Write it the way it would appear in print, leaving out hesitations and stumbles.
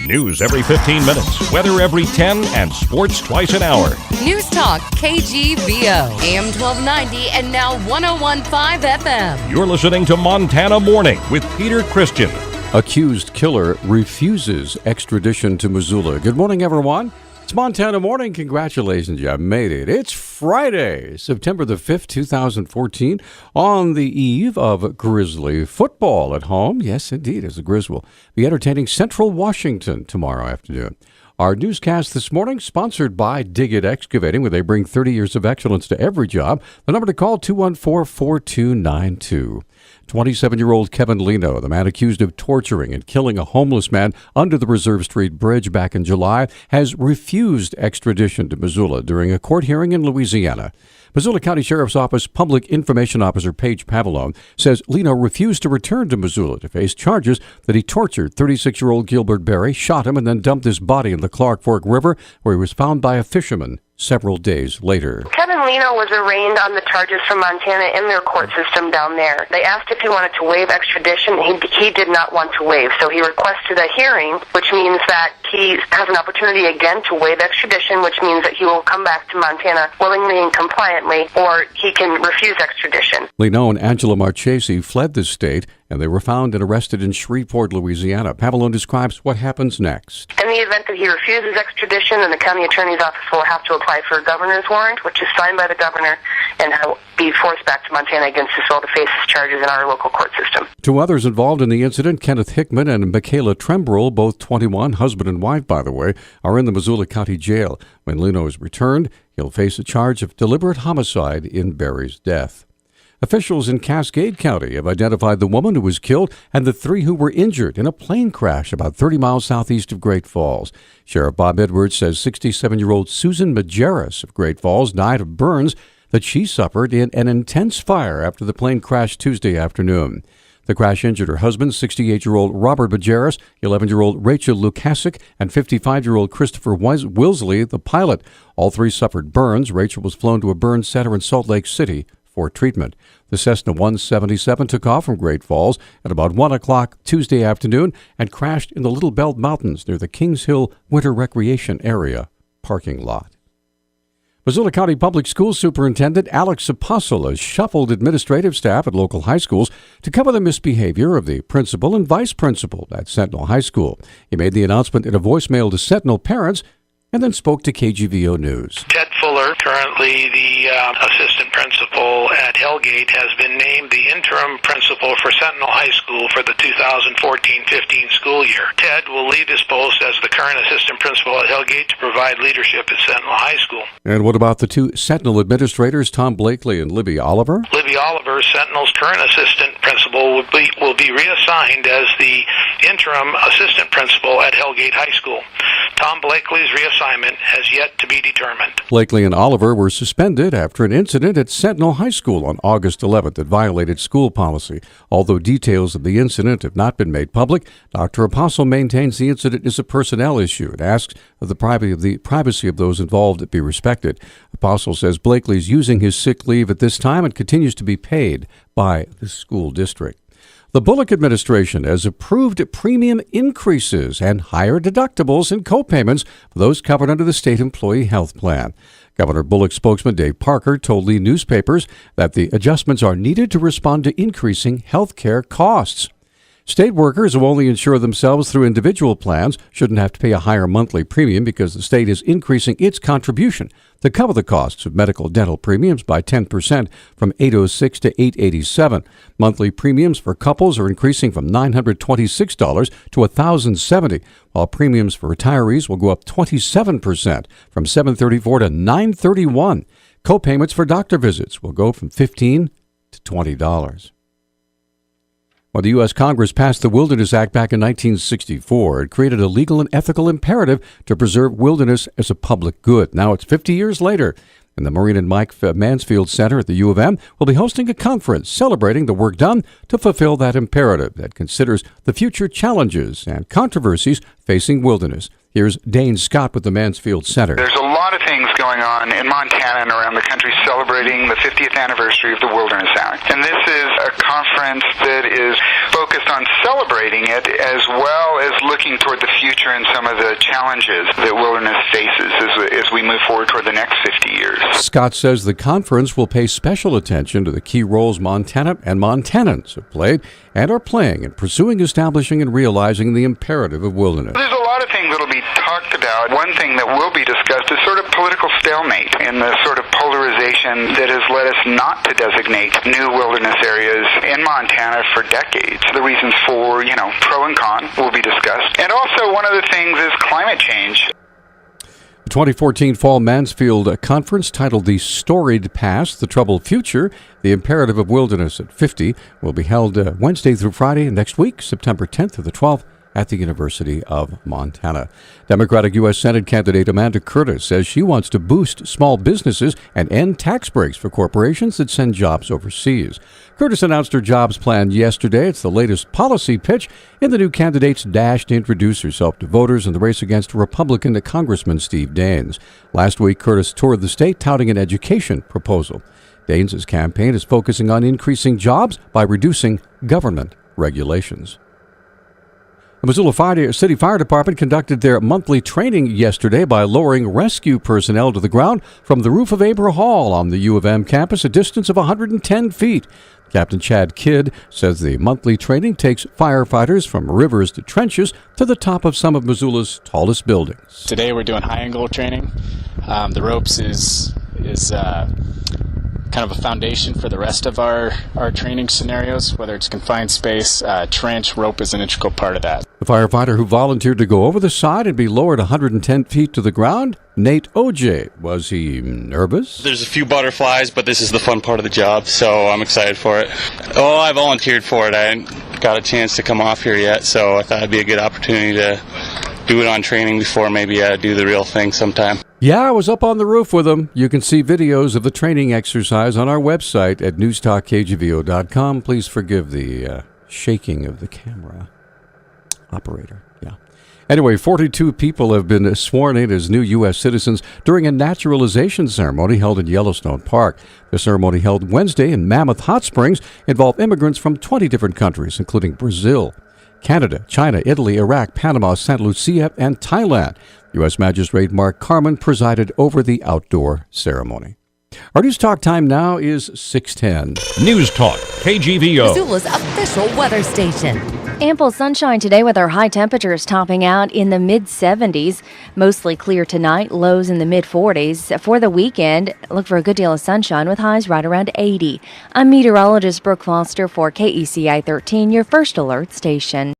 News every 15 minutes, weather every 10, and sports twice an hour. Newstalk, KGVO, AM 1290 and now 101.5 FM. You're listening to Montana Morning with Peter Christian. Accused killer refuses extradition to Missoula. Good morning, everyone. It's Montana Morning. Congratulations, you made it. It's Friday, September the 5th, 2014, on the eve of Grizzly football at home. Yes, indeed, as the Grizz will be entertaining Central Washington tomorrow afternoon. Our newscast this morning, sponsored by Dig It Excavating, where they bring 30 years of excellence to every job. The number to call, 214-4292. 27-year-old Kevin Leno, the man accused of torturing and killing a homeless man under the Reserve Street Bridge back in July, has refused extradition to Missoula during a court hearing in Louisiana. Missoula County Sheriff's Office Public Information Officer Paige Pavillon says Leno refused to return to Missoula to face charges that he tortured 36-year-old Gilbert Berry, shot him, and then dumped his body in the Clark Fork River, where he was found by a fisherman several days later. Kevin Leno was arraigned on the charges from Montana in their court system down there. They asked if he wanted to waive extradition. He did not want to waive, so he requested a hearing, which means that he has an opportunity again to waive extradition, which means that he will come back to Montana willingly and compliantly, or he can refuse extradition. Leno and Angela Marchese fled the state, and they were found and arrested in Shreveport, Louisiana. Pavillon describes what happens next. In the event that he refuses extradition, then the county attorney's office will have to apply for a governor's warrant, which is signed by the governor, and be forced back to Montana against his will to face his charges in our local court system. Two others involved in the incident, Kenneth Hickman and Michaela Trembrell, both 21, husband and wife, by the way, are in the Missoula County Jail. When Leno is returned, he'll face a charge of deliberate homicide in Berry's death. Officials in Cascade County have identified the woman who was killed and the three who were injured in a plane crash about 30 miles southeast of Great Falls. Sheriff Bob Edwards says 67-year-old Susan Majerus of Great Falls died of burns that she suffered in an intense fire after the plane crashed Tuesday afternoon. The crash injured her husband, 68-year-old Robert Majerus, 11-year-old Rachel Lukasic, and 55-year-old Christopher Wilsley, the pilot. All three suffered burns. Rachel was flown to a burn center in Salt Lake City for treatment. The Cessna 177 took off from Great Falls at about 1 o'clock Tuesday afternoon and crashed in the Little Belt Mountains near the Kings Hill Winter Recreation Area parking lot. Missoula County Public Schools Superintendent Alex Apostle has shuffled administrative staff at local high schools to cover the misbehavior of the principal and vice principal at Sentinel High School. He made the announcement in a voicemail to Sentinel parents and then spoke to KGVO News. Ted Fuller, currently the assistant principal at Hellgate, has been named the interim principal for Sentinel High School for the 2014-15 school year. Ted will leave his post as the current assistant principal at Hellgate to provide leadership at Sentinel High School. And what about the two Sentinel administrators, Tom Blakely and Libby Oliver? Libby Oliver, Sentinel's current assistant principal, will be reassigned as the interim assistant principal at Hellgate High School. Tom Blakely's reassignment has yet to be determined. Blakely and Oliver were suspended after an incident at Sentinel High School on August 11th that violated school policy. Although details of the incident have not been made public, Dr. Apostle maintains the incident is a personnel issue and asks that the privacy of those involved be respected. Apostle says Blakely is using his sick leave at this time and continues to be paid by the school district. The Bullock administration has approved premium increases and higher deductibles and co-payments for those covered under the state employee health plan. Governor Bullock's spokesman Dave Parker told Lee newspapers that the adjustments are needed to respond to increasing health care costs. State workers who only insure themselves through individual plans shouldn't have to pay a higher monthly premium because the state is increasing its contribution to cover the costs of medical dental premiums by 10% from $806 to $887. Monthly premiums for couples are increasing from $926 to $1,070, while premiums for retirees will go up 27% from $734 to $931. Co-payments for doctor visits will go from $15 to $20. Well, the U.S. Congress passed the Wilderness Act back in 1964. It created a legal and ethical imperative to preserve wilderness as a public good. Now it's 50 years later, and the Maureen and Mike Mansfield Center at the U of M will be hosting a conference celebrating the work done to fulfill that imperative that considers the future challenges and controversies facing wilderness. Here's Dane Scott with the Mansfield Center. There's a lot of things going on in Montana and around the country celebrating the 50th anniversary of the Wilderness Act. And this is a conference that is focused on celebrating it as well as looking toward the future and some of the challenges that wilderness faces as we move forward toward the next 50 years. Scott says the conference will pay special attention to the key roles Montana and Montanans have played and are playing in pursuing, establishing, and realizing the imperative of wilderness. There's a lot of things that will be talked about. One thing that will be discussed is sort of political stalemate and the sort of polarization that has led us not to designate new wilderness areas in Montana for decades. The reasons for, pro and con will be discussed. And also one of the things is climate change. The 2014 Fall Mansfield Conference, titled The Storied Past, The Troubled Future, The Imperative of Wilderness at 50, will be held Wednesday through Friday next week, September 10th through the 12th, at the University of Montana. Democratic U.S. Senate candidate Amanda Curtis says she wants to boost small businesses and end tax breaks for corporations that send jobs overseas. Curtis announced her jobs plan yesterday. It's the latest policy pitch in the new candidate's dash to introduce herself to voters in the race against Republican Congressman Steve Daines. Last week, Curtis toured the state touting an education proposal. Daines' campaign is focusing on increasing jobs by reducing government regulations. The Missoula City Fire Department conducted their monthly training yesterday by lowering rescue personnel to the ground from the roof of Aber Hall on the U of M campus, a distance of 110 feet. Captain Chad Kidd says the monthly training takes firefighters from rivers to trenches to the top of some of Missoula's tallest buildings. Today we're doing high angle training. The ropes is kind of a foundation for the rest of our training scenarios, whether it's confined space, trench, rope is an integral part of that. The firefighter who volunteered to go over the side and be lowered 110 feet to the ground, Nate OJ. Was he nervous? There's a few butterflies, but this is the fun part of the job, so I'm excited for it. Oh, I volunteered for it. I hadn't got a chance to come off here yet, so I thought it'd be a good opportunity to do it on training before maybe do the real thing sometime. Yeah, I was up on the roof with him. You can see videos of the training exercise on our website at newstalkkgvo.com. Please forgive the shaking of the camera. Operator, yeah. Anyway, 42 people have been sworn in as new U.S. citizens during a naturalization ceremony held in Yellowstone Park. The ceremony, held Wednesday in Mammoth Hot Springs, involved immigrants from 20 different countries, including Brazil, Canada, China, Italy, Iraq, Panama, St. Lucia, and Thailand. U.S. Magistrate Mark Carman presided over the outdoor ceremony. Our News Talk time now is 6:10. News Talk, KGVO. Missoula's official weather station. Ample sunshine today with our high temperatures topping out in the mid-70s. Mostly clear tonight, lows in the mid-40s. For the weekend, look for a good deal of sunshine with highs right around 80. I'm meteorologist Brooke Foster for KECI 13, your first alert station.